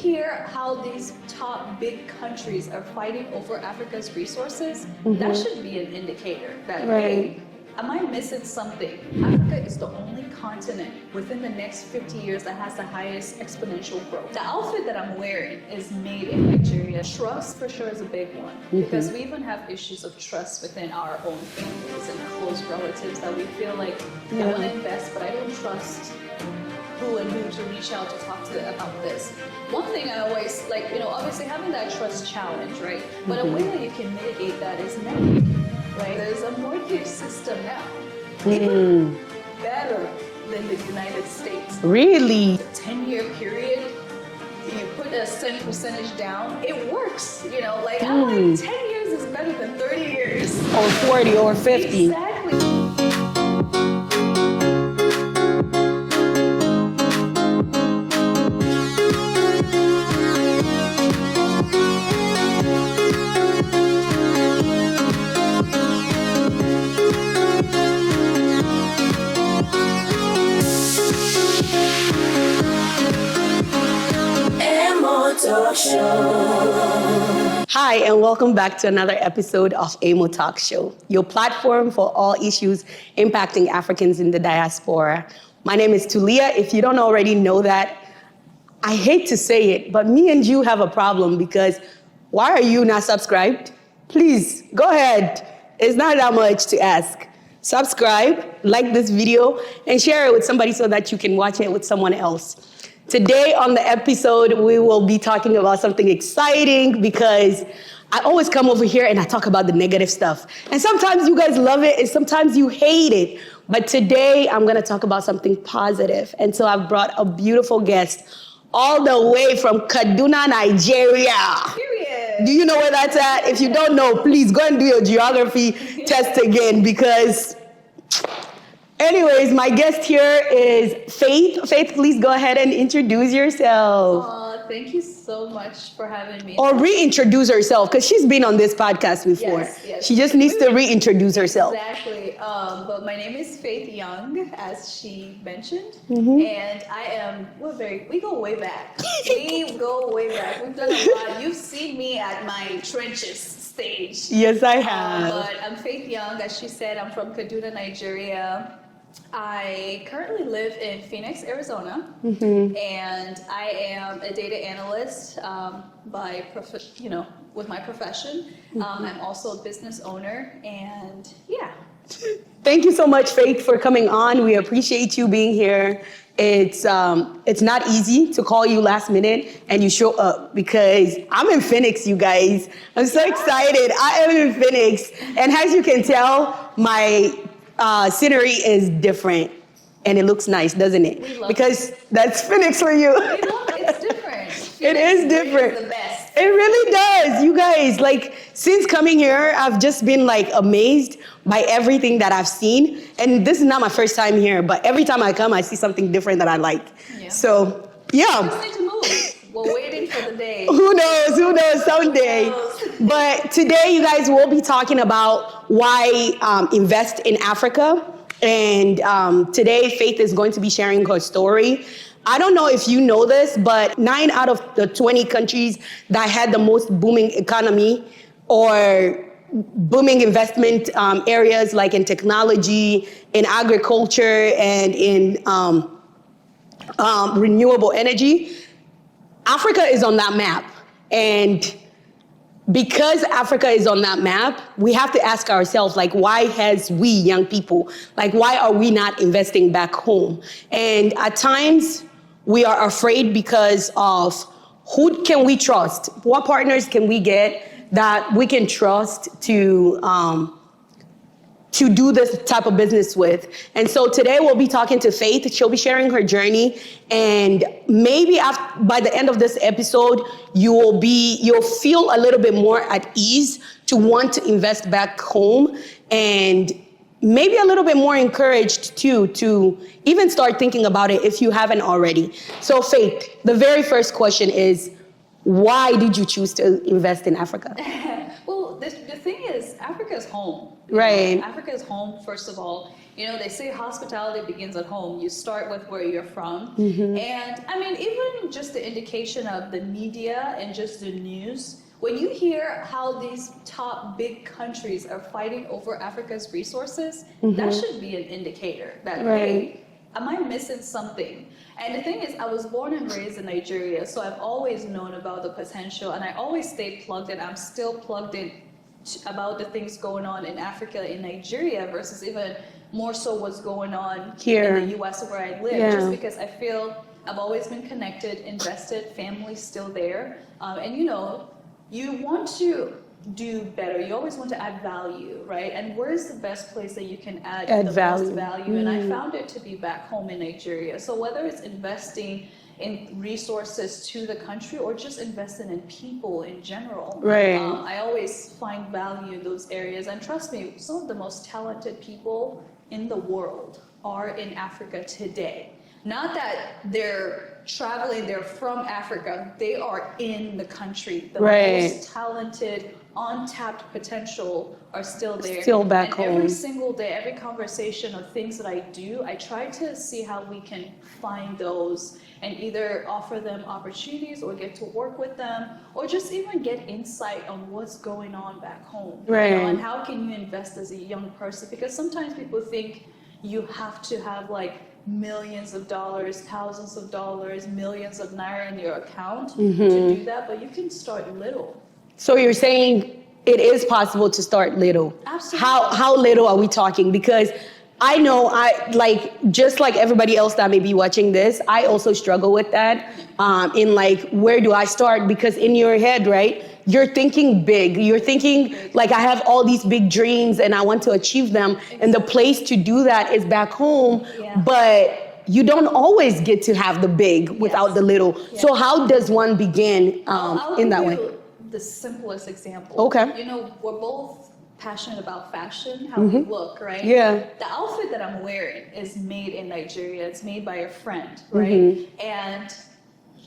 hear how these top big countries are fighting over Africa's resources, that should be an indicator that, hey, am I missing something? Africa is the only continent within the next 50 years that has the highest exponential growth. The outfit that I'm wearing is made in Nigeria. Trust for sure is a big one, because we even have issues of trust within our own families and close relatives that we feel like, I want to invest, but I don't trust who and who to reach out to talk to about this. One thing I always like, obviously having that trust challenge, right? But a way that you can mitigate that is money, right? There's a mortgage system now, even better than the United States. Really? The 10-year period, you put a certain percentage down, it works. I'm like, 10 years is better than 30 years. Or 40 or 50. Exactly. Émo Talk Show. Hi, and welcome back to another episode of Émo Talk Show, your platform for all issues impacting Africans in the diaspora. My name is Tulia. If you don't already know that, I hate to say it, but me and you have a problem, because why are you not subscribed? Please, go ahead. It's not that much to ask. Subscribe, like this video, and share it with somebody so that you can watch it with someone else. Today on the episode, we will be talking about something exciting, because I always come over here and I talk about the negative stuff. And sometimes you guys love it and sometimes you hate it. But today I'm gonna talk about something positive. And so I've brought a beautiful guest all the way from Kaduna, Nigeria. Period. Do you know where that's at? If you don't know, please go and do your geography test again, because anyways, my guest here is Faith. Faith, please go ahead and introduce yourself. Thank you so much for having me. Or reintroduce herself, because she's been on this podcast before. Yes. She just needs to reintroduce herself. Exactly. But my name is Faith Young, as she mentioned. And we go way back. We go way back. We've done a lot. You've seen me at my trenches stage. Yes, I have. But I'm Faith Young. As she said, I'm from Kaduna, Nigeria. I currently live in Phoenix, Arizona, and I am a data analyst with my profession. I'm also a business owner, and yeah. Thank you so much, Faith, for coming on. We appreciate you being here. It's not easy to call you last minute and you show up, because I'm in Phoenix, you guys. I'm so excited. I am in Phoenix, and as you can tell, my scenery is different, and it looks nice, doesn't it? Because that's Phoenix for you. We love it. It's different. It is different. It's the best. It really does, you guys. Like, since coming here, I've just been amazed by everything that I've seen. And this is not my first time here, but every time I come, I see something different that I like. Yeah. So, yeah. We just need to move. We're waiting for the day. Who knows, someday. But today, you guys, will be talking about why invest in Africa. And today, Faith is going to be sharing her story. I don't know if you know this, but 9 out of the 20 countries that had the most booming economy or booming investment areas, like in technology, in agriculture, and in renewable energy, Africa is on that map. And because Africa is on that map, we have to ask ourselves, why has we young people, why are we not investing back home? And at times, we are afraid because of who can we trust? What partners can we get that we can trust to do this type of business with? And so today we'll be talking to Faith. She'll be sharing her journey, and maybe by the end of this episode, you'll feel a little bit more at ease to want to invest back home, and maybe a little bit more encouraged too to even start thinking about it if you haven't already. So Faith, the very first question is, why did you choose to invest in Africa? Well, the thing is, Africa is home. Right. Africa is home, first of all. They say hospitality begins at home. You start with where you're from. And I mean, even just the indication of the media and just the news, when you hear how these top big countries are fighting over Africa's resources, that should be an indicator that, hey, am I missing something? And the thing is, I was born and raised in Nigeria, so I've always known about the potential, and I always stay plugged in. I'm still plugged in about the things going on in Africa, in Nigeria, versus even more so what's going on here in the US where I live, just because I feel I've always been connected, invested, family's still there. And you want to do better. You always want to add value, right? And where's the best place that you can add the most value? And I found it to be back home in Nigeria. So whether it's investing in resources to the country or just investing in people in general, I always find value in those areas. And trust me, some of the most talented people in the world are in Africa today. Not that they're traveling, they're from Africa, they are in the country. The most talented, untapped potential are still there. Still back home. Every single day, every conversation or things that I do, I try to see how we can find those and either offer them opportunities or get to work with them or just even get insight on what's going on back home. And how can you invest as a young person? Because sometimes people think you have to have like millions of dollars, thousands of dollars, millions of naira in your account to do that, but you can start little. So you're saying it is possible to start little. Absolutely. How little are we talking? Because I know just like everybody else that may be watching this, I also struggle with that. In like, where do I start? Because in your head, right, you're thinking big. You're thinking like, I have all these big dreams and I want to achieve them. And the place to do that is back home. But you don't always get to have the big without the little. So how does one begin in that way? The simplest example. Okay. We're both passionate about fashion, how we look, right? The outfit that I'm wearing is made in Nigeria. It's made by a friend, right? And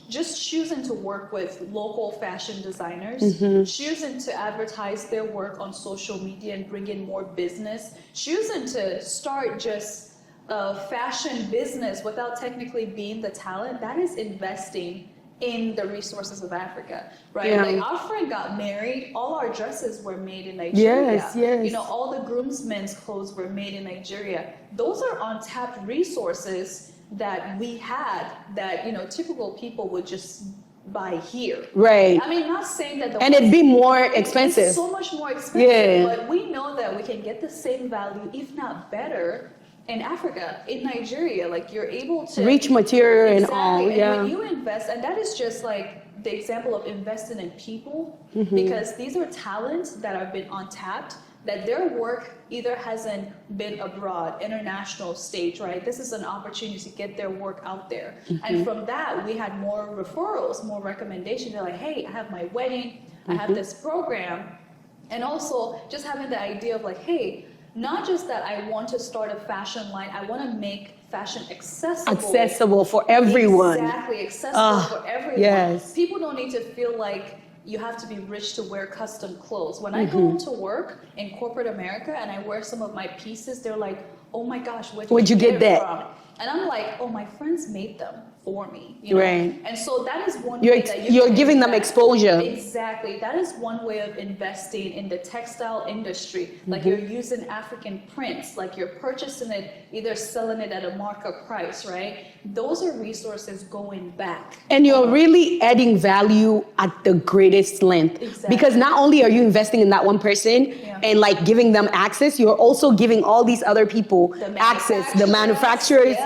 just choosing to work with local fashion designers, choosing to advertise their work on social media and bring in more business, choosing to start just a fashion business without technically being the talent, that is investing in the resources of Africa, right? Like our friend got married, all our dresses were made in Nigeria. All the groomsmen's clothes were made in Nigeria. Those are untapped resources that we had that, typical people would just buy here. I mean, not saying that and it'd be more expensive. It's so much more expensive, but we know that we can get the same value, if not better, in Africa, in Nigeria. Like, you're able to reach material and all. And when you invest, and that is just like the example of investing in people, because these are talents that have been untapped, that their work either hasn't been abroad, international stage, right? This is an opportunity to get their work out there. And from that, we had more referrals, more recommendations. They're like, hey, I have my wedding, I have this program. And also just having the idea of like, hey, not just that I want to start a fashion line, I want to make fashion accessible for everyone. Exactly, accessible for everyone. People don't need to feel like you have to be rich to wear custom clothes. When I go into work in corporate America and I wear some of my pieces, they're like, oh my gosh, where'd you get that from? And I'm like, oh, my friends made them for me. And so that is one way that you're giving them exposure. Exactly. That is one way of investing in the textile industry. Like, you're using African prints, like you're purchasing it, either selling it at a markup price, right? Those are resources going back. And you're really adding value at the greatest length. Because not only are you investing in that one person and like giving them access, you're also giving all these other people access, the manufacturers,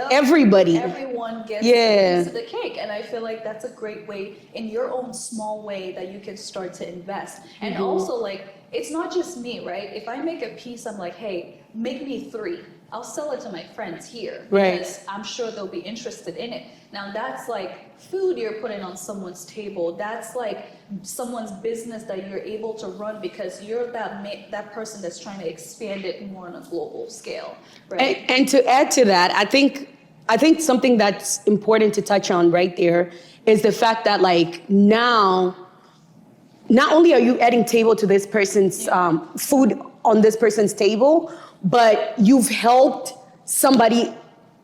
everybody. Everyone gets a piece of the cake. And I feel like that's a great way, in your own small way, that you can start to invest. And also, like, it's not just me, right? If I make a piece, I'm like, hey, make me 3. I'll sell it to my friends here because I'm sure they'll be interested in it. Now, that's like food you're putting on someone's table. That's like someone's business that you're able to run because you're that person that's trying to expand it more on a global scale, right? And to add to that, I think something that's important to touch on right there is the fact that, like, now, not only are you adding table to this person's food on this person's table, but you've helped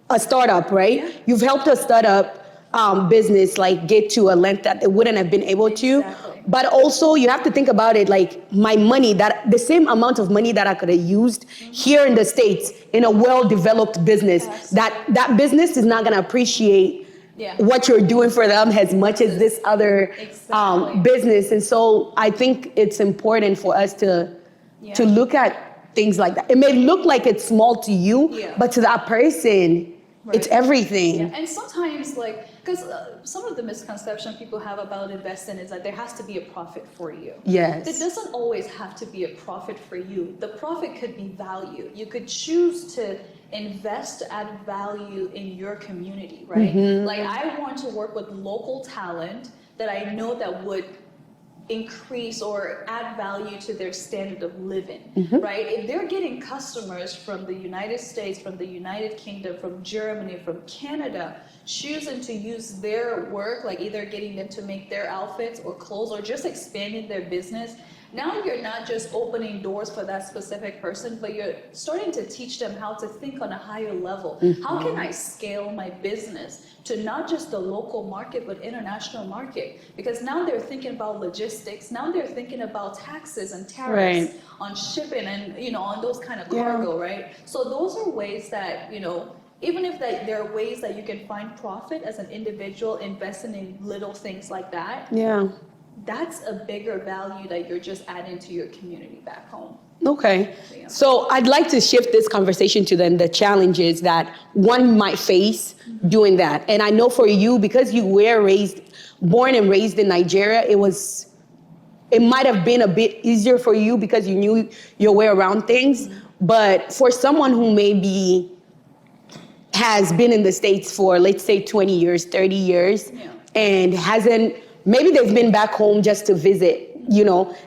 a startup, right? Yeah. You've helped a startup business like get to a length that they wouldn't have been able to. Exactly. But also you have to think about it like my money, that the same amount of money that I could have used here in the States in a well-developed business, Yes. that business is not gonna appreciate what you're doing for them as much as this other Exactly. business. And so I think it's important for us to look at things like that. It may look like it's small to you, but to that person, it's everything. Yeah. And sometimes, like, because some of the misconception people have about investing is that there has to be a profit for you. Yes. There doesn't always have to be a profit for you. The profit could be value. You could choose to invest to add value in your community, right? Like, I want to work with local talent that I know that would increase or add value to their standard of living, right? If they're getting customers from the United States, from the United Kingdom, from Germany, from Canada, choosing to use their work, like either getting them to make their outfits or clothes or just expanding their business, now you're not just opening doors for that specific person, but you're starting to teach them how to think on a higher level. How can I scale my business to not just the local market, but international market? Because now they're thinking about logistics. Now they're thinking about taxes and tariffs on shipping and, on those kind of cargo, right? So those are ways that, even if there are ways that you can find profit as an individual investing in little things like that. Yeah. That's a bigger value that you're just adding to your community back home. Okay. So I'd like to shift this conversation to then the challenges that one might face doing that. And I know for you, because you were born and raised in Nigeria, it might have been a bit easier for you because you knew your way around things. But for someone who maybe has been in the States for, let's say, 20 years, 30 years, and maybe they've been back home just to visit,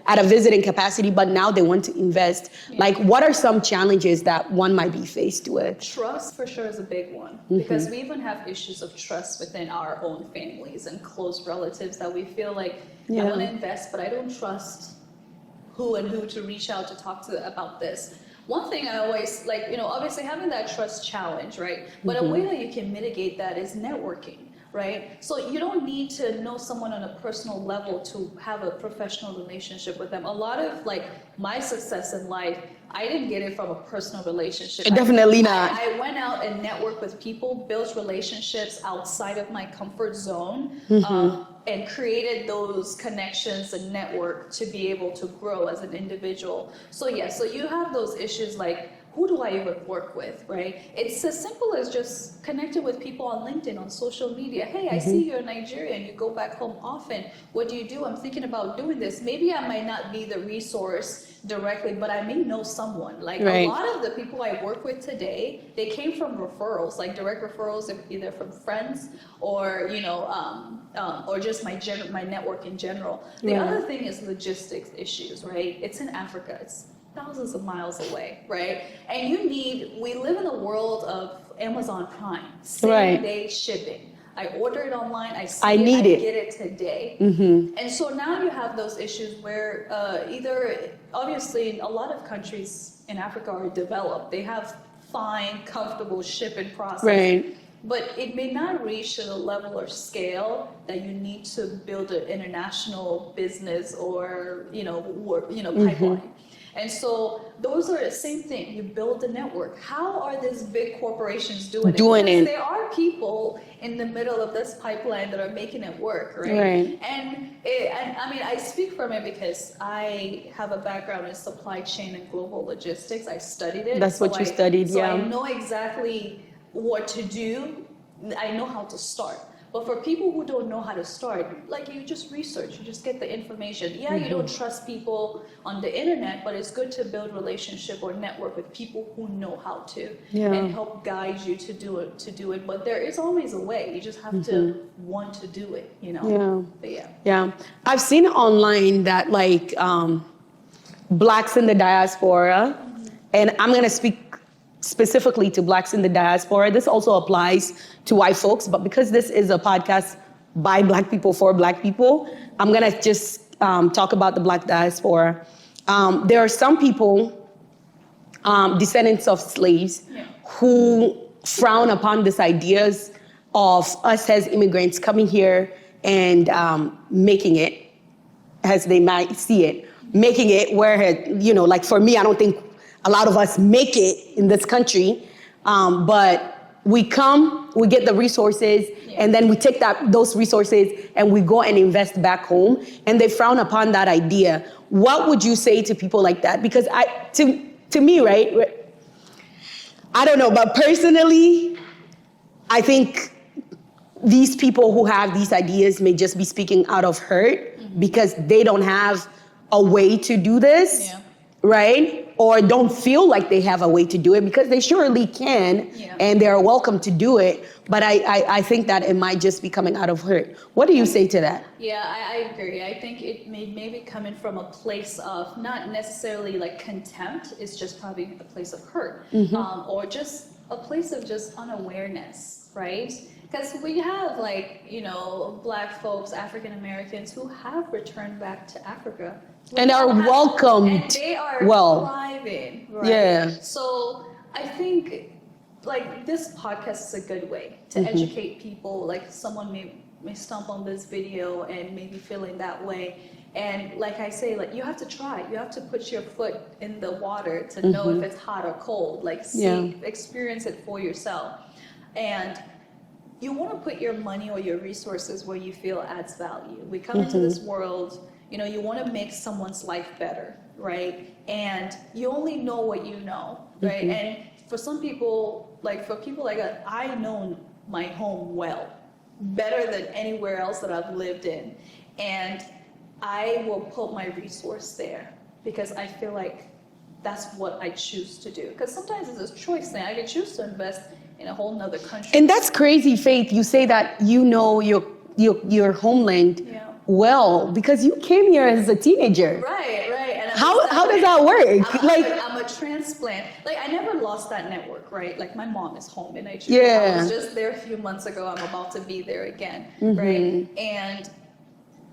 at a visiting capacity, but now they want to invest. Like, what are some challenges that one might be faced with? Trust for sure is a big one, because we even have issues of trust within our own families and close relatives that we feel like, I want to invest, but I don't trust who to reach out to talk to about this. One thing I always obviously having that trust challenge, right? But a way that you can mitigate that is networking. Right? So you don't need to know someone on a personal level to have a professional relationship with them. A lot of my success in life, I didn't get it from a personal relationship. Definitely not. I went out and networked with people, built relationships outside of my comfort zone, and created those connections and network to be able to grow as an individual. So so you have those issues like, who do I even work with, right? It's as simple as just connecting with people on LinkedIn, on social media. Hey, I see you're Nigerian, you go back home often. What do you do? I'm thinking about doing this. Maybe I might not be the resource directly, but I may know someone. A lot of the people I work with today, they came from referrals, like direct referrals, either from friends or, or just my network in general. The other thing is logistics issues, right? It's in Africa. It's thousands of miles away, right? And we live in a world of Amazon Prime, same-day shipping. I order it online, I get it today. And so now you have those issues where obviously a lot of countries in Africa are developed. They have fine, comfortable shipping process. Right. But it may not reach to the level or scale that you need to build an international business or, pipeline. And so those are the same thing. You build a network. How are these big corporations doing it? Because there are people in the middle of this pipeline that are making it work, right? And I mean, I speak from it because I have a background in supply chain and global logistics. I studied it. That's what you studied, so I know exactly what to do. I know how to start. But for people who don't know how to start, you just research, you just get the information. You don't trust people on the internet, but it's good to build relationship or network with people who know how to and help guide you to do it. But there is always a way. You just have to want to do it, But I've seen online that Blacks in the diaspora, and I'm gonna speak specifically to Blacks in the diaspora. This also applies to white folks, but because this is a podcast by Black people for Black people, I'm gonna just talk about the Black diaspora. There are some people descendants of slaves who frown upon these ideas of us as immigrants coming here and making it, as they might see it, making it where, like for me, I don't think a lot of us make it in this country, but we come, we get the resources, and then we take those resources and we go and invest back home, and they frown upon that idea. What would you say to people like that? Because to me, right, I don't know, but personally, I think these people who have these ideas may just be speaking out of hurt because they don't have a way to do this, right? Or don't feel like they have a way to do it, because they surely can, and they're welcome to do it. But I think that it might just be coming out of hurt. What do you say to that? Yeah, I agree. I think it may be coming from a place of not necessarily like contempt. It's just probably a place of hurt, or just a place of just unawareness, right? Because we have Black folks, African Americans who have returned back to Africa. And are welcomed. And they are thriving, right? Yeah. So I think this podcast is a good way to educate people. Like someone may stump on this video and maybe feeling that way. And like I say, you have to try. You have to put your foot in the water to know if it's hot or cold. Experience it for yourself. And you want to put your money or your resources where you feel adds value. We come into this world, you want to make someone's life better, right? And you only know what you know, right? And for some people, for people like us, I know my home well, better than anywhere else that I've lived in. And I will put my resource there because I feel like that's what I choose to do. Because sometimes it's a choice thing. I can choose to invest in a whole nother country. And that's crazy, Faith. You say that you know your homeland well because you came here as a teenager. Right. And how does that work? I'm a transplant. I never lost that network, right? My mom is home in Nigeria. Yeah. I was just there a few months ago. I'm about to be there again, right? And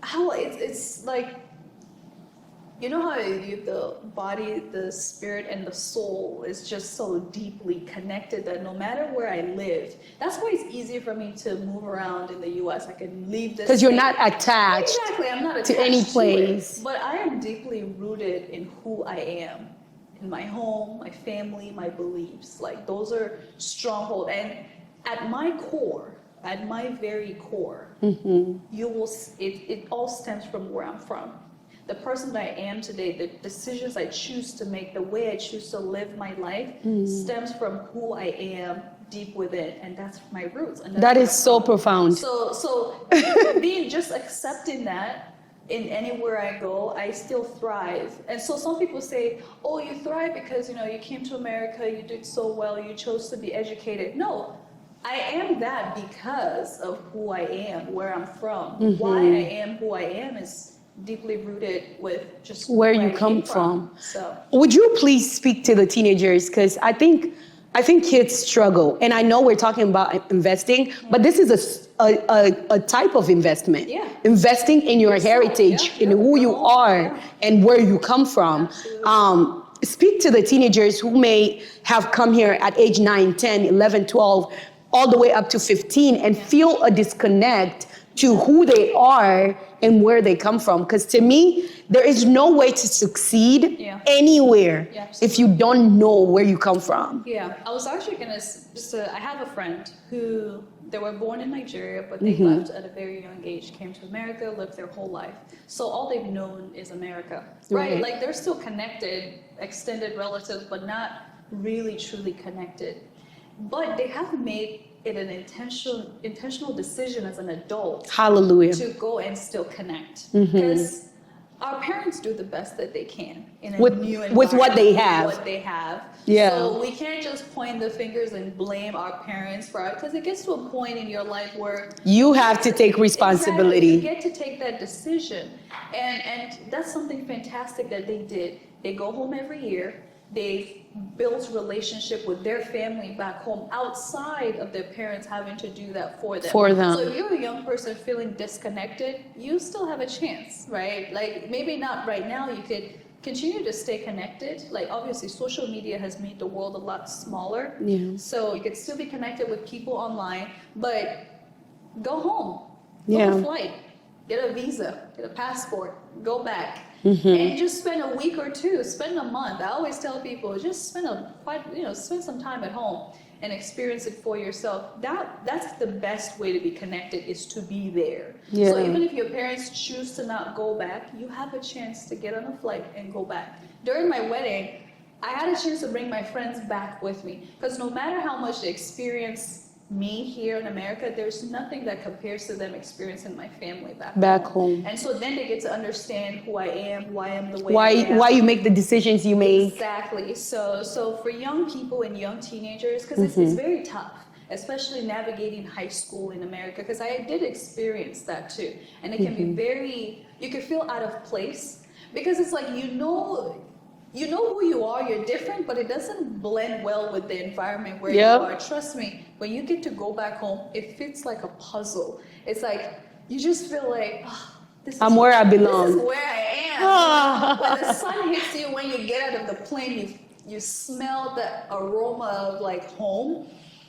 how it's how the body, the spirit, and the soul is just so deeply connected that no matter where I lived, that's why it's easier for me to move around in the U.S. I can leave this. Because you're not attached. Exactly, I'm not attached to any place. But I am deeply rooted in who I am, in my home, my family, my beliefs. Those are stronghold. And at my core, at my very core, you will. It all stems from where I'm from. The person that I am today, the decisions I choose to make, the way I choose to live my life stems from who I am deep within, and that's my roots. And that is so profound. So being just accepting that in anywhere I go, I still thrive. And so some people say, oh, you thrive because you came to America, you did so well, you chose to be educated. No, I am that because of who I am, where I'm from. Why I am who I am is deeply rooted with just where you come from. So, would you please speak to the teenagers? Because I think kids struggle, and I know we're talking about investing, but this is a type of investment. Yeah. Investing in your heritage, in who you are, and where you come from. Speak to the teenagers who may have come here at age 9, 10, 11, 12, all the way up to 15, and feel a disconnect to who they are and where they come from. Because to me, there is no way to succeed anywhere if you don't know where you come from. Yeah, I was actually gonna I have a friend who, they were born in Nigeria, but they left at a very young age, came to America, lived their whole life. So all they've known is America, right? They're still connected, extended relatives, but not really truly connected. But they have made it an intentional decision as an adult. Hallelujah. To go and still connect. Because our parents do the best that they can in a new environment. With what they have. With what they have. Yeah. So we can't just point the fingers and blame our parents for it, because it gets to a point in your life where you have to take responsibility. Exactly, you get to take that decision. And that's something fantastic that they did. They go home every year. They built relationship with their family back home outside of their parents having to do that for them. So if you're a young person feeling disconnected, you still have a chance, right? Maybe not right now. You could continue to stay connected. Like obviously social media has made the world a lot smaller. Yeah. So you could still be connected with people online, but go home. Yeah. Book a flight. Get a visa, get a passport, go back. Mm-hmm. And just spend a week or two, spend a month. I always tell people, just spend some time at home and experience it for yourself. That's the best way to be connected, is to be there. Yeah. So even if your parents choose to not go back, you have a chance to get on a flight and go back. During my wedding, I had a chance to bring my friends back with me, because no matter how much they experience me here in America, there's nothing that compares to them experiencing my family back home. And so then they get to understand who I am, why I'm the way I am. Why you make the decisions you make. Exactly. So for young people and young teenagers, because it's very tough, especially navigating high school in America, because I did experience that too. And it can be you can feel out of place, because it's like, you know who you are, you're different, but it doesn't blend well with the environment where you are. Trust me, when you get to go back home, it fits like a puzzle. It's like, you just feel like, I'm where I belong. This is where I am. When the sun hits you, when you get out of the plane, you smell the aroma of like home.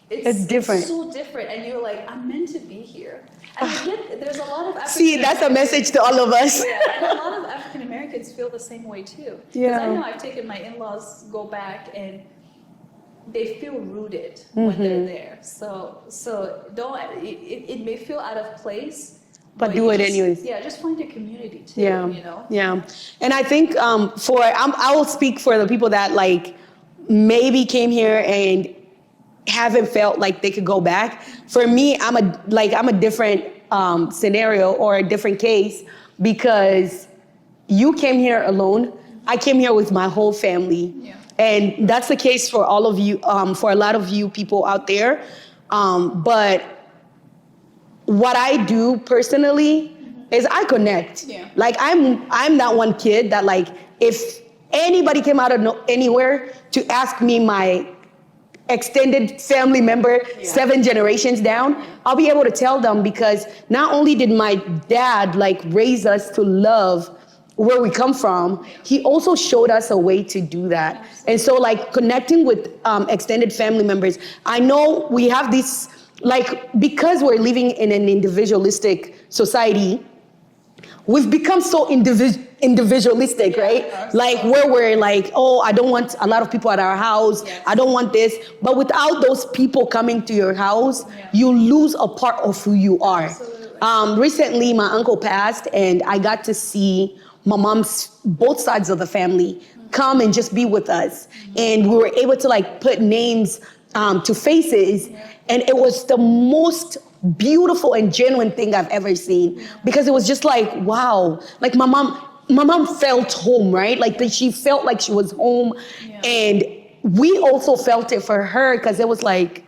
It's different. It's so different, and you're like, I'm meant to be here. And I get, there's a lot of African See, that's a message to all of us. Yeah, and a lot of African Americans feel the same way too. Because I know I've taken my in-laws go back, and they feel rooted when they're there. So don't. It may feel out of place, but do it anyways. Yeah, just find your community too. Yeah, you know. Yeah, and I think I will speak for the people that like maybe came here and haven't felt like they could go back. For me, I'm a different scenario or a different case, because you came here alone. I came here with my whole family. Yeah. And that's the case for all of you, for a lot of you people out there. But what I do personally is I connect. Yeah. Like I'm that one kid that like, if anybody came out of anywhere to ask me my extended family member, 7 generations down, I'll be able to tell them, because not only did my dad like raise us to love where we come from, he also showed us a way to do that. Absolutely. And so like connecting with extended family members, I know we have this, like, because we're living in an individualistic society, we've become so individualistic, right? Like where we're like, oh, I don't want a lot of people at our house. Yes. I don't want this. But without those people coming to your house, you lose a part of who you are. Recently, my uncle passed, and I got to see my mom's both sides of the family come and just be with us. And we were able to like put names to faces. And it was the most beautiful and genuine thing I've ever seen, because it was just like, wow, like my mom felt home, right? Like she felt like she was home. And we also felt it for her, because it was like,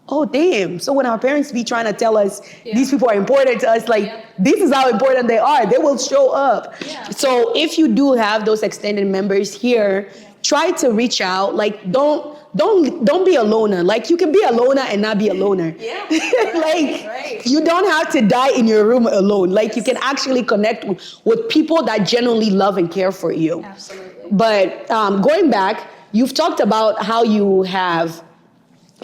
oh damn. So when our parents be trying to tell us these people are important to us, like this is how important they are, they will show up. So if you do have those extended members here, try to reach out. Like don't be a loner. Like you can be a loner and not be a loner. Like you don't have to die in your room alone. Like you can actually connect with people that genuinely love and care for you. Absolutely. But going back, you've talked about how you have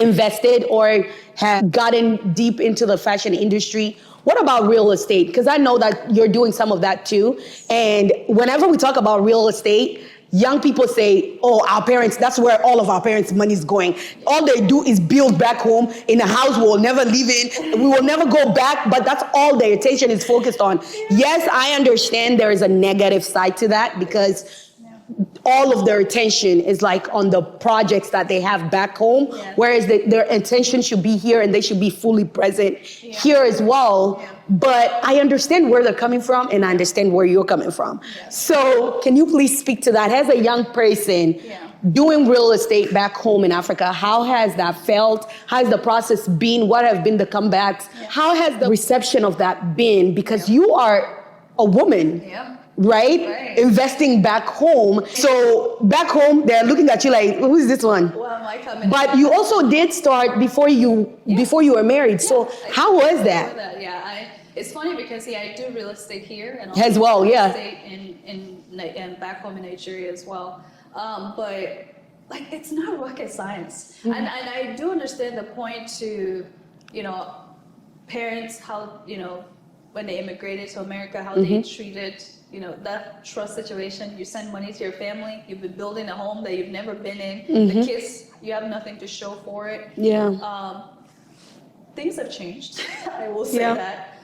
invested or have gotten deep into the fashion industry. What about real estate? Because I know that you're doing some of that too. And whenever we talk about real estate, young people say, oh, our parents, that's where all of our parents' money is going. All they do is build back home in a house we'll never live in. We will never go back, but that's all their attention is focused on. Yes, I understand there is a negative side to that, because all of their attention is like on the projects that they have back home, whereas their attention should be here, and they should be fully present here as well. But I understand where they're coming from, and I understand where you're coming from. So can you please speak to that? As a young person doing real estate back home in Africa, how has that felt? How has the process been? What have been the comebacks? How has the reception of that been? Because you are a woman. Right? Investing back home. So back home, they're looking at you like, who is this one? Well, am I coming? But you also did start before you were married. So how was that? It's funny because I do real estate here and As well, real yeah. estate in back home in Nigeria as well. But like it's not rocket science, and I do understand the point to, parents how when they immigrated to America, how they treated that trust situation. You send money to your family, you've been building a home that you've never been in. The kids, you have nothing to show for it. Yeah. Things have changed. I will say that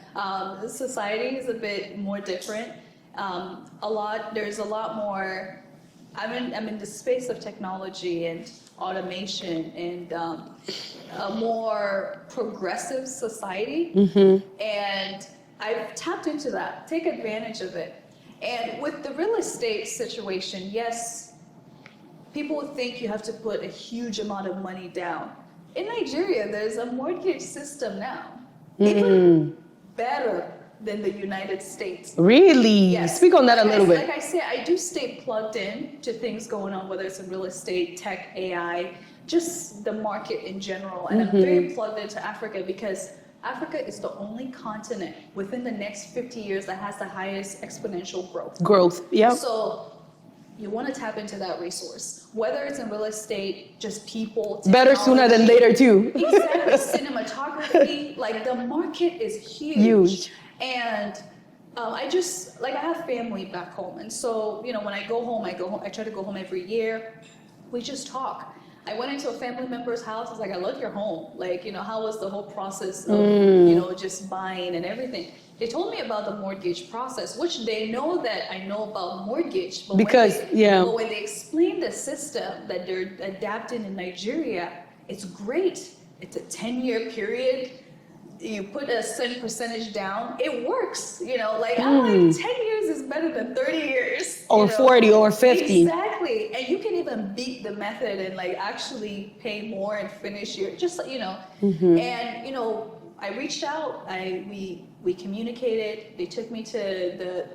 society is a bit more different. There's a lot more. I'm in the space of technology and automation and a more progressive society, and I've tapped into that. Take advantage of it. And with the real estate situation, yes, people think you have to put a huge amount of money down. In Nigeria, there's a mortgage system now, even better than the United States. Really? Yes. Speak on that a little bit. Like I said, I do stay plugged in to things going on, whether it's in real estate, tech, AI, just the market in general. And I'm very plugged into Africa because Africa is the only continent within the next 50 years that has the highest exponential growth. Yeah. So you want to tap into that resource, whether it's in real estate, just people. Better sooner than later too. Exactly. Cinematography, like the market is huge. And I have family back home. And so, when I go home, I try to go home every year. We just talk. I went into a family member's house. I was like, I love your home. Like, how was the whole process of, just buying and everything? They told me about the mortgage process, which they know that I know about mortgage. But when they explain the system that they're adapting in Nigeria, it's great. It's a 10-year period. You put a certain percentage down, it works. I'm like 10 years is better than 30 years. Or 40 or 50. Exactly. And you can even beat the method and actually pay more and finish your, And, I reached out, we communicated, they took me to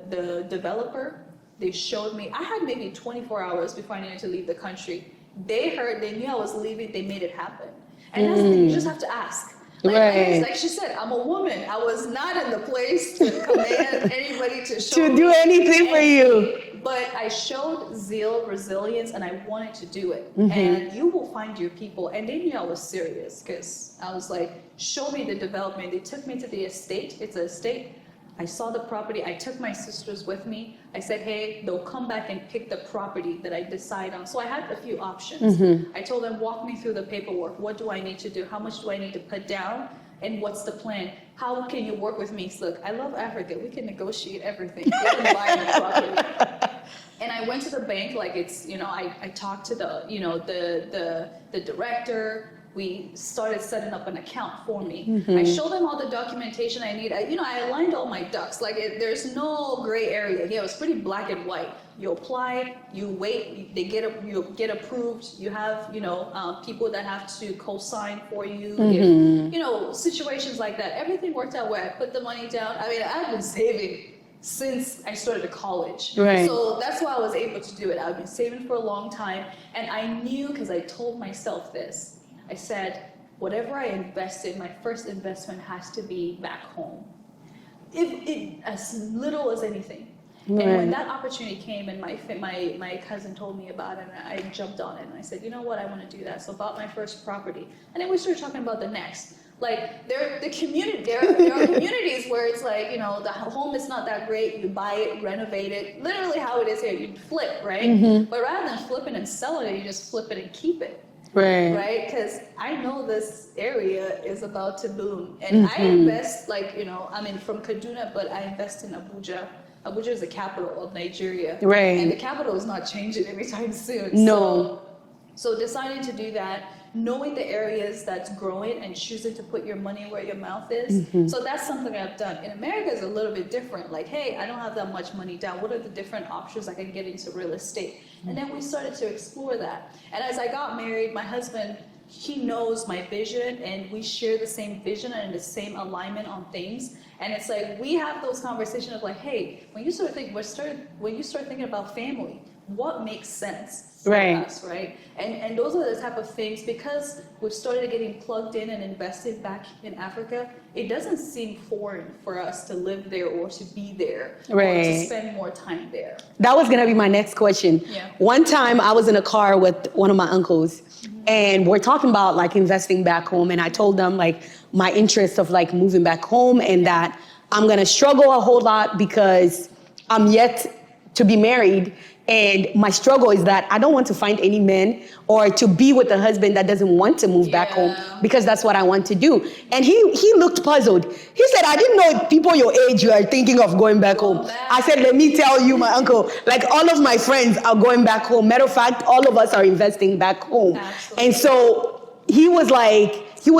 the developer. They showed me, I had maybe 24 hours before I needed to leave the country. They knew I was leaving, they made it happen. And that's the thing, you just have to ask. Like she said, I'm a woman. I was not in the place to command anybody to do anything for you. But I showed zeal, resilience, and I wanted to do it. And you will find your people. And they knew I was serious because I was like, show me the development. They took me to the estate. It's an estate. I saw the property. I took my sisters with me. I said, hey, they'll come back and pick the property that I decide on. So I had a few options. I told them, walk me through the paperwork. What do I need to do? How much do I need to put down? And what's the plan? How can you work with me? So look, I love Africa. We can negotiate everything. We can buy the property. And I went to the bank, I talked to the director. We started setting up an account for me. I showed them all the documentation I need. I aligned all my ducks. There's no gray area. It was pretty black and white. You apply, you wait, you get approved. You have, people that have to co-sign for you. Situations like that. Everything worked out well. I put the money down. I've been saving since I started college. Right. So that's why I was able to do it. I've been saving for a long time. And I knew, because I told myself this, I said, whatever I invest in, my first investment has to be back home. As little as anything. Right. And when that opportunity came and my cousin told me about it, and I jumped on it and I said, you know what, I want to do that. So I bought my first property. And then we started talking about the next. There are communities where it's the home is not that great, you buy it, renovate it, literally how it is here, you flip, right? But rather than flipping and selling it, you just flip it and keep it. Right? Because I know this area is about to boom. And I invest, from Kaduna, but I invest in Abuja. Abuja is the capital of Nigeria. Right. And the capital is not changing anytime soon. No. So deciding to do that, knowing the areas that's growing and choosing to put your money where your mouth is. So that's something I've done. In America, it's a little bit different. Hey, I don't have that much money down. What are the different options I can get into real estate? And then we started to explore that. And as I got married, my husband, he knows my vision, and we share the same vision and the same alignment on things. And it's we have those conversations of hey, when you start thinking about family, what makes sense for Right. us, right? And those are the type of things, because we've started getting plugged in and invested back in Africa, it doesn't seem foreign for us to live there or to be there or to Right. spend more time there. That was gonna be my next question. Yeah. One time I was in a car with one of my uncles, and we're talking about like investing back home, and I told them like my interest of like moving back home, and that I'm gonna struggle a whole lot because I'm yet to be married. And my struggle is that I don't want to find any men or to be with a husband that doesn't want to move back home, because that's what I want to do. And he looked puzzled. He said, I didn't know people your age you are thinking of going back home. I said, let me tell you, my uncle, like all of my friends are going back home. Matter of fact, all of us are investing back home. Absolutely. And so he was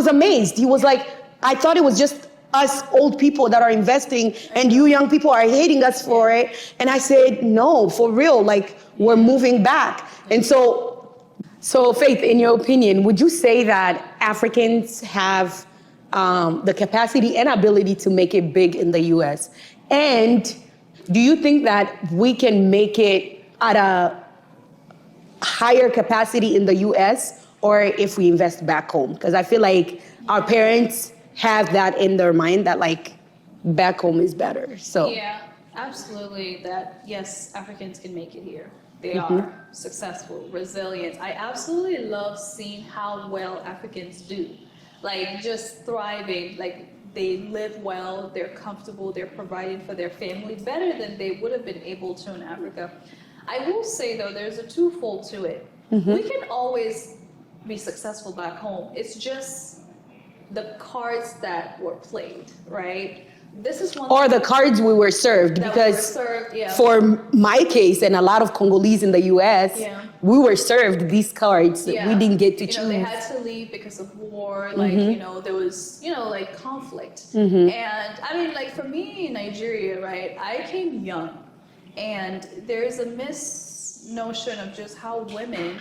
amazed. He was like, I thought it was just us old people that are investing and you young people are hating us for it. And I said, no, for real, like we're moving back. And so Faith, in your opinion, would you say that Africans have the capacity and ability to make it big in the US? And do you think that we can make it at a higher capacity in the US, or if we invest back home? Because I feel like our parents have that in their mind that like back home is better. So Yeah, absolutely. That yes, Africans can make it here. They are successful, resilient. I absolutely love seeing how well Africans do. Like just thriving, like they live well, they're comfortable, they're providing for their family better than they would have been able to in Africa. I will say though, there's a twofold to it. We can always be successful back home. It's just the cards that were played, right? This is one or the cards we were served, that because were served, yeah. for my case and a lot of Congolese in the US, Yeah. we were served these cards. Yeah. We didn't get to You choose. know, they had to leave because of war, like, you know, there was, you know, like conflict. And I mean, like for me in Nigeria, right, I came young, and there's a misnotion of just how women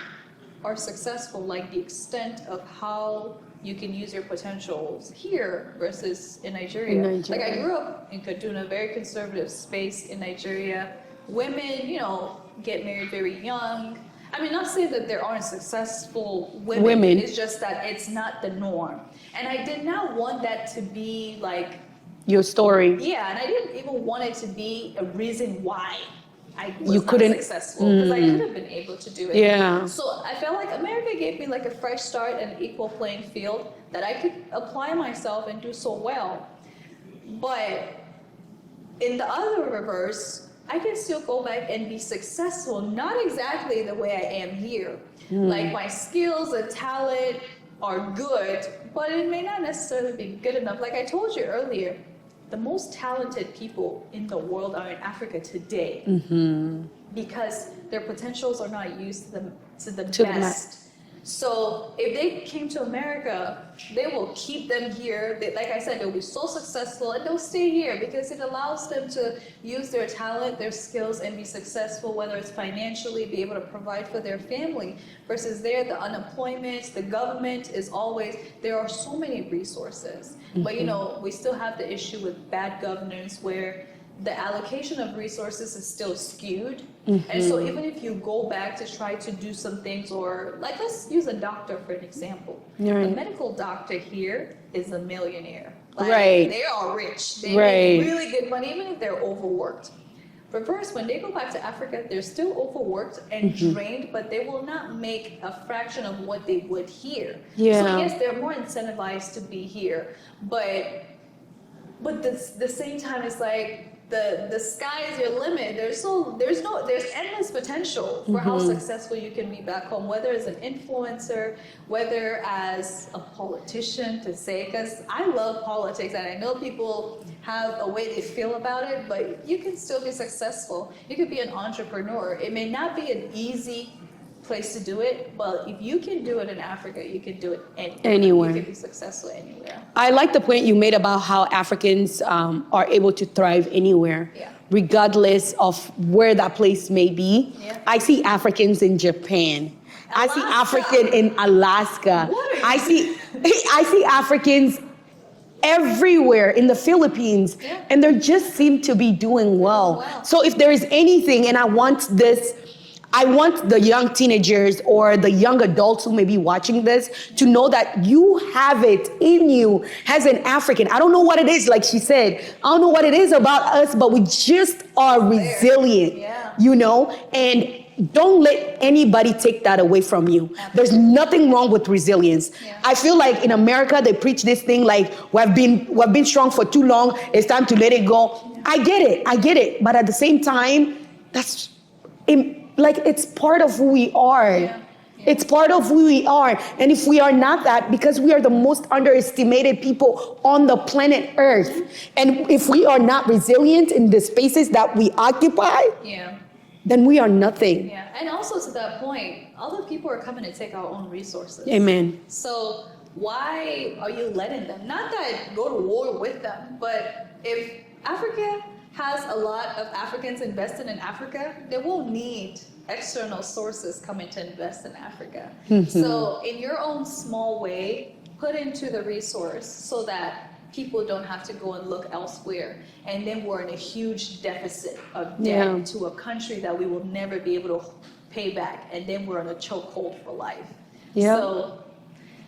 are successful, like the extent of how you can use your potentials here versus in Nigeria. Like I grew up in Kaduna, very conservative space in Nigeria. Women, you know, get married very young. I mean, not saying that there aren't successful women. It's just that it's not the norm. And I did not want that to be like, Your story. yeah, and I didn't even want it to be a reason why I was You not couldn't- successful, because I could have been able to do it. Yeah. So I felt like America gave me like a fresh start and an equal playing field that I could apply myself and do so well. But in the other reverse, I can still go back and be successful, not exactly the way I am here. Like my skills and talent are good, but it may not necessarily be good enough. Like I told you earlier, the most talented people in the world are in Africa today, because their potentials are not used to the best. So if they came to America, they will keep them here. They, like I said, they'll be so successful and they'll stay here because it allows them to use their talent, their skills, and be successful, whether it's financially, be able to provide for their family. Versus there, the unemployment, the government is always, there are so many resources. But you know, we still have the issue with bad governance where the allocation of resources is still skewed. And so even if you go back to try to do some things, or like let's use a doctor for an example. Right. The medical doctor here is a millionaire. Like, Right. they are rich. They Right. make really good money, even if they're overworked. Reverse, when they go back to Africa, they're still overworked and drained, but they will not make a fraction of what they would here. Yeah. So yes, they're more incentivized to be here, but the same time, it's like the sky is your limit. There's endless potential for how successful you can be back home, whether as an influencer, whether as a politician, to say, because I love politics and I know people have a way they feel about it, but you can still be successful. You could be an entrepreneur. It may not be an easy place to do it, but if you can do it in Africa, you can do it anywhere. You can be successful anywhere. I like the point you made about how Africans are able to thrive anywhere, regardless of where that place may be. Yeah. I see Africans in Japan. I see Alaska. African in Alaska. What are you I see Africans everywhere in the Philippines, and they just seem to be doing well. Wow. So if there is anything, and I want this I want the young teenagers or the young adults who may be watching this to know that you have it in you as an African. I don't know what it is, like she said. I don't know what it is about us, but we just are resilient, you know? And don't let anybody take that away from you. There's nothing wrong with resilience. I feel like in America, they preach this thing like, we've been strong for too long. It's time to let it go. I get it. But at the same time, that's like, it's part of who we are. It's part of who we are. And if we are not that, because we are the most underestimated people on the planet Earth, and if we are not resilient in the spaces that we occupy, then we are nothing. And also to that point, other people are coming to take our own resources. Amen. So why are you letting them? Not that go to war with them, but if Africa has a lot of Africans invested in Africa, they won't need external sources coming to invest in Africa. So in your own small way, put into the resource so that people don't have to go and look elsewhere. And then we're in a huge deficit of debt to a country that we will never be able to pay back. And then we're in a chokehold for life. So,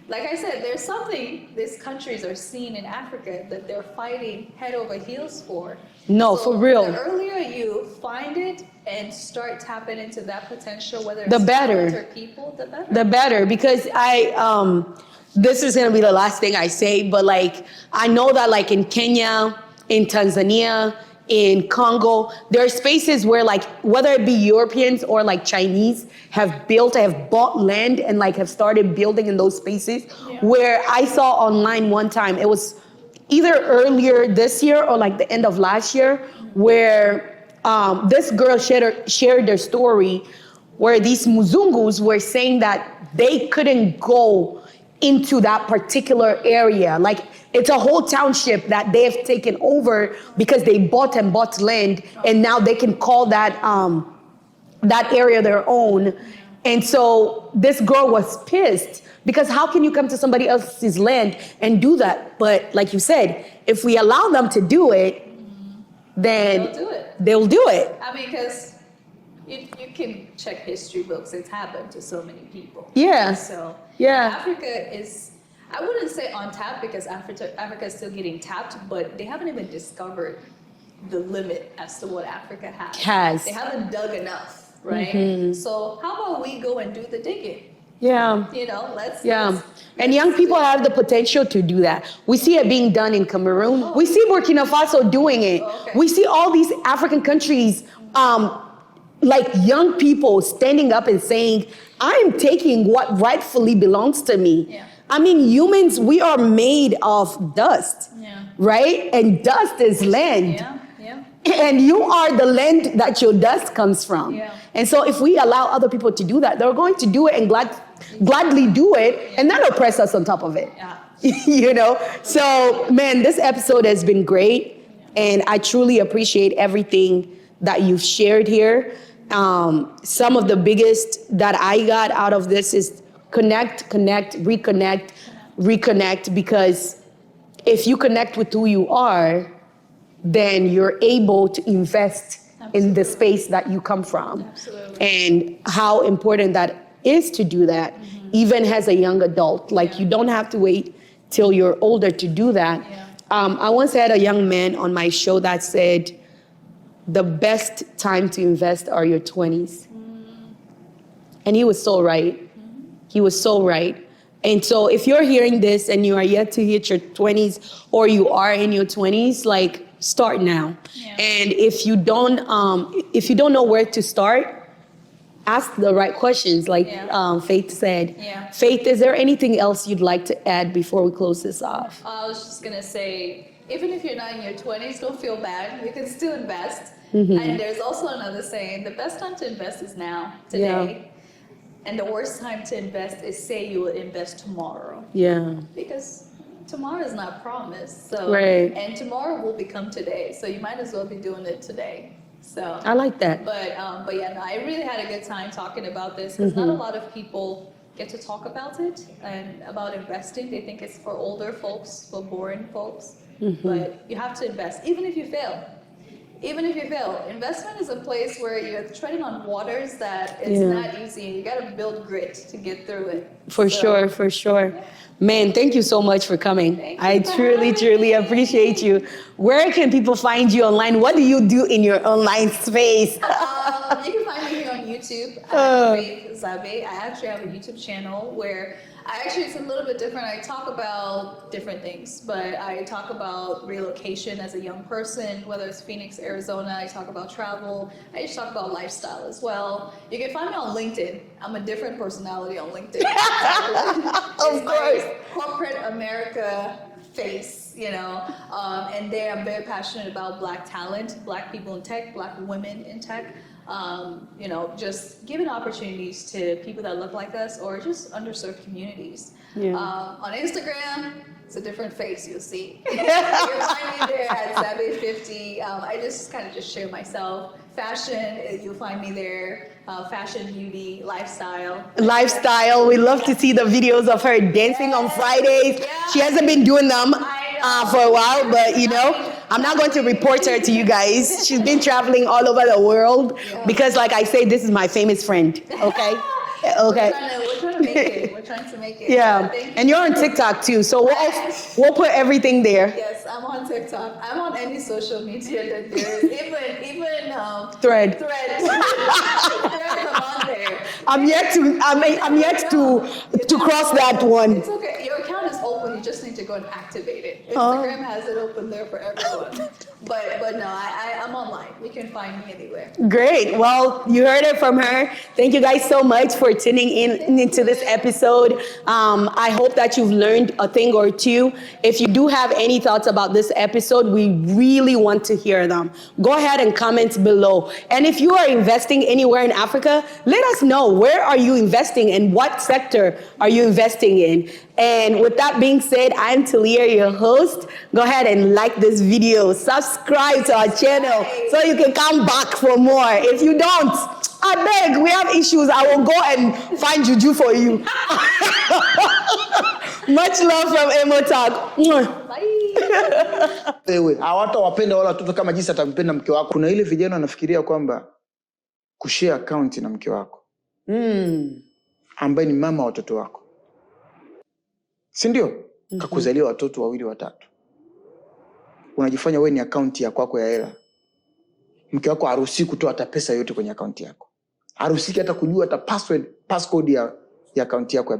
like I said, there's something these countries are seeing in Africa that they're fighting head over heels for. No, So for real. The earlier you find it and start tapping into that potential, whether it's The better. talent or people, the better. The better, because this is gonna be the last thing I say, but like, I know that like in Kenya, in Tanzania, in Congo, there are spaces where like, whether it be Europeans or like Chinese have bought land and like have started building in those spaces, where I saw online one time, it was either earlier this year or like the end of last year, where this girl shared their story where these Muzungus were saying that they couldn't go into that particular area. Like, it's a whole township that they have taken over because they bought land, and now they can call that that area their own. And so this girl was pissed, because how can you come to somebody else's land and do that? But like you said, if we allow them to do it, then they'll do it. I mean, because you can check history books. It's happened to so many people. So Africa is, I wouldn't say untapped, because Africa is still getting tapped, but they haven't even discovered the limit as to what Africa has. They haven't dug enough, right? So how about we go and do the digging? You know, let's. And young people have the potential to do that. We see it being done in Cameroon. We see Burkina Faso doing it. We see all these African countries, like young people standing up and saying, I'm taking what rightfully belongs to me. I mean, humans, we are made of dust, right? And dust is land. And you are the land that your dust comes from. And so if we allow other people to do that, they're going to do it and gladly do it, and not oppress us on top of it. You know? So, man, this episode has been great, and I truly appreciate everything that you've shared here. Some of the biggest that I got out of this is connect, reconnect, because if you connect with who you are, then you're able to invest in the space that you come from. And how important that is to do that, even as a young adult. Like, you don't have to wait till you're older to do that. I once had a young man on my show that said, the best time to invest are your 20s. And he was so right. He was so right. And so if you're hearing this and you are yet to hit your 20s, or you are in your 20s, like, start now. And if you don't know where to start, ask the right questions, like Faith said. Faith, is there anything else you'd like to add before we close this off? I was just gonna say, even if you're not in your 20s, don't feel bad. You can still invest. And there's also another saying, the best time to invest is now, today. And the worst time to invest is, say you will invest tomorrow. Because tomorrow is not promised. So, and tomorrow will become today. So you might as well be doing it today. So I like that. But yeah, no, I really had a good time talking about this, because not a lot of people get to talk about it and about investing. They think it's for older folks, for boring folks. But you have to invest, even if you fail. even if you fail, investment is a place where you're treading on waters that is not easy. You got to build grit to get through it. For sure. Man, thank you so much for coming. I truly appreciate you. Where can people find you online? What do you do in your online space? You can find me here on YouTube. Faith Zabe. I actually have a YouTube channel where it's a little bit different. I talk about different things, but I talk about relocation as a young person, whether it's Phoenix, Arizona. I talk about travel. I just talk about lifestyle as well. You can find me on LinkedIn. I'm a different personality on LinkedIn. Of course. Corporate America face, and there I'm very passionate about Black talent, Black people in tech, Black women in tech. Just giving opportunities to people that look like us or just underserved communities. On Instagram, it's a different face you'll see. You'll find me there at Zabe50. I just kind of share myself. Fashion, you'll find me there. Fashion, beauty, lifestyle. We love to see the videos of her dancing on Fridays. She hasn't been doing them for a while, but I'm not going to report her to you guys. She's been traveling all over the world because, like I say, this is my famous friend. Okay. Okay. We're trying to make it. We're trying to make it. Yeah. And you're on TikTok too, so we'll put everything there. Yes, I'm on TikTok. I'm on any social media that there is, even Thread. Thread, I'm on there. I'm yet to cross that one. It's okay. Your account is open. You just need to go and activate it. Instagram has it open there for everyone. But no, I'm online. You can find me anywhere. Great. Well, you heard it from her. Thank you guys so much for tuning in into this episode. I hope that you've learned a thing or two. If you do have any thoughts about this episode, we really want to hear them. Go ahead and comment below. And if you are investing anywhere in Africa, let us know. Where are you investing and what sector are you investing in? And with that being said, I'm Tulia, your host. Go ahead and like this video, subscribe to our channel so you can come back for more. If you don't, I beg, we have issues. I will go and find juju for you. Much love from Émo Talk. Wewe hawata wapenda wala watoto kama jinsi atampenda mke wako. Kuna ile vijana wanafikiria kwamba kushare account na mke wako ambaye ni mama wa watoto wako, si ndio? Kakuzalia watoto 2 3, unajifanya wewe ni account ya kwako ya hela. Mke wako haruhusi kutoa hata pesa yote kwenye account yako, haruhusi hata kujua hata passcode ya account yako ya